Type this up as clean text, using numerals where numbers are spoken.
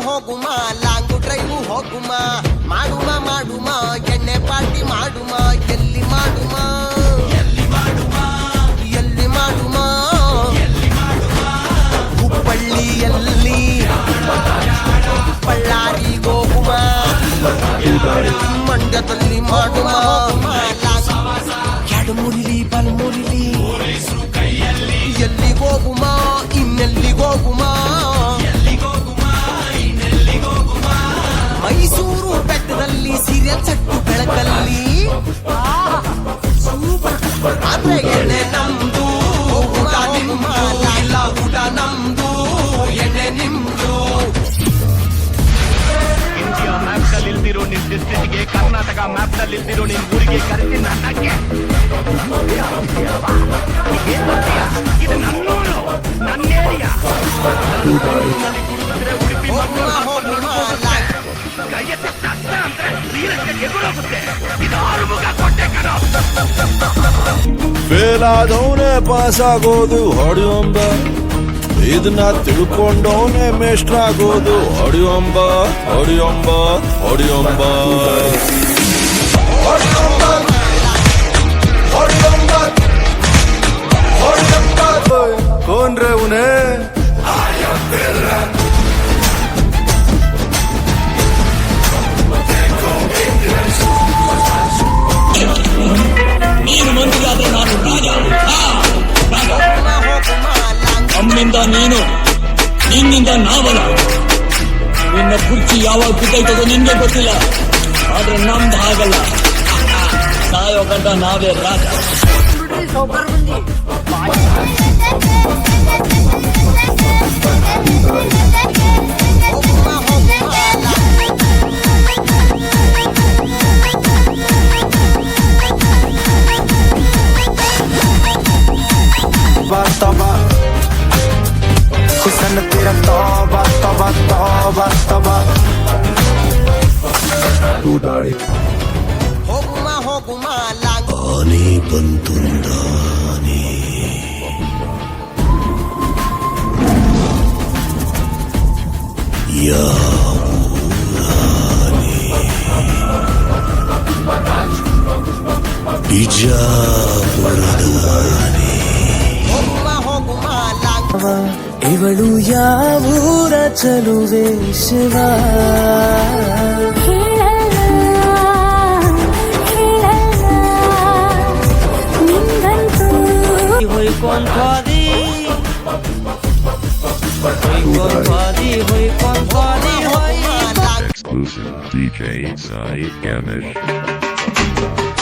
ಹೋಗುಮ long drive ಹೋಗುಮ ಮಾಡುಮ ಎಣ್ಣೆ party ಮಾಡುಮ ಎಲ್ಲಿ ಮಾಡುಮ ಹುಬ್ಬಳ್ಳಿಯಲ್ಲಿ ಬಳ್ಳಾರಿಗೋಗುಮ ಮಂಡ್ಯದಲ್ಲಿ ಮಾಡುಮ ಎಡಮುರಿಲಿ ಬಲಮುರಿಲಿ ಎಲ್ಲಿಗೋಗುಮ ಇನ್ನೆಲ್ಲಿಗೋಗುಮ ಮೈಸೂರು ಬೆಟ್ಟದಲ್ಲಿ ಸೀರೆ ಚಟ್ಟು ಬೆಳಕಲ್ಲಿ ಆದ್ರೆ ಎಣ್ಣೆ ನಮ್ದು ಊಟ ನಿಮ್ದು ಇಲ್ಲ ಊಟ ನಮ್ದು ಎಣ್ಣೆ ನಿಮ್ದು. ಇಂಡಿಯಾ ಮ್ಯಾಪ್ ನಲ್ಲಿ ಇಲ್ದಿರೋ ನಿಮ್ ಡಿಸ್ಟ್ರಿಕ್ಟ್ಗೆ ಕರ್ನಾಟಕ ಮ್ಯಾಪ್ ನಲ್ಲಿ ಇಲ್ದಿರೋ ನಿಮ್ ಊರಿಗೆ ಕರೆಸಿ ನನಗೆ ಇದು ನನ್ನೂರು ನನ್ನ ಏರಿಯಾ ಫೇಲ್ ಆದವನೇ ಪಾಸ್ ಆಗೋದು ಹೊಡೆಯೊಂಬ, ಇದನ್ನ ತಿಳ್ಕೊಂಡವನೇ ಮೇಷ್ಟ್ರ ಆಗೋದು ಹೊಡೆಯೊಂಬ ಹೊಡೆಯೊಂಬ ಹೊಡೆಯೊಂಬ. कौन रे उन्हें ನೀನು ಮಂದಿಗಾದ್ರೆ ನಾನು ರಾಜ. ನಮ್ಮಿಂದ ನೀನು, ನಿನ್ನಿಂದ ನಾವಲ್ಲ. ನಿನ್ನ ಕುರ್ಚಿ ಯಾವಾಗ ಬಿದ್ದೈತದೋ ನಿನ್ಗೆ ಗೊತ್ತಿಲ್ಲ, ಆದ್ರೆ ನಮ್ದು ಹಾಗಲ್ಲ. ಸಾಯೋ ಗಂಟ ನಾವೇ ರಾಜ. हुसन तेरा तौबा तौबा तौबा तौबा. ಹೋಗುಮ ಲಾಂಗು ಆನೆ ಬಂತುಂದಾನೆ ಯಾನೆ ಬಿಜಾಪುರದಾನೆ. ಹೋಗುಮ ಲಾಂಗು ಇವಳು ಯಾವೂರ ಚಲುವೆ Shiva Exclusive DJ Sai Ganesh.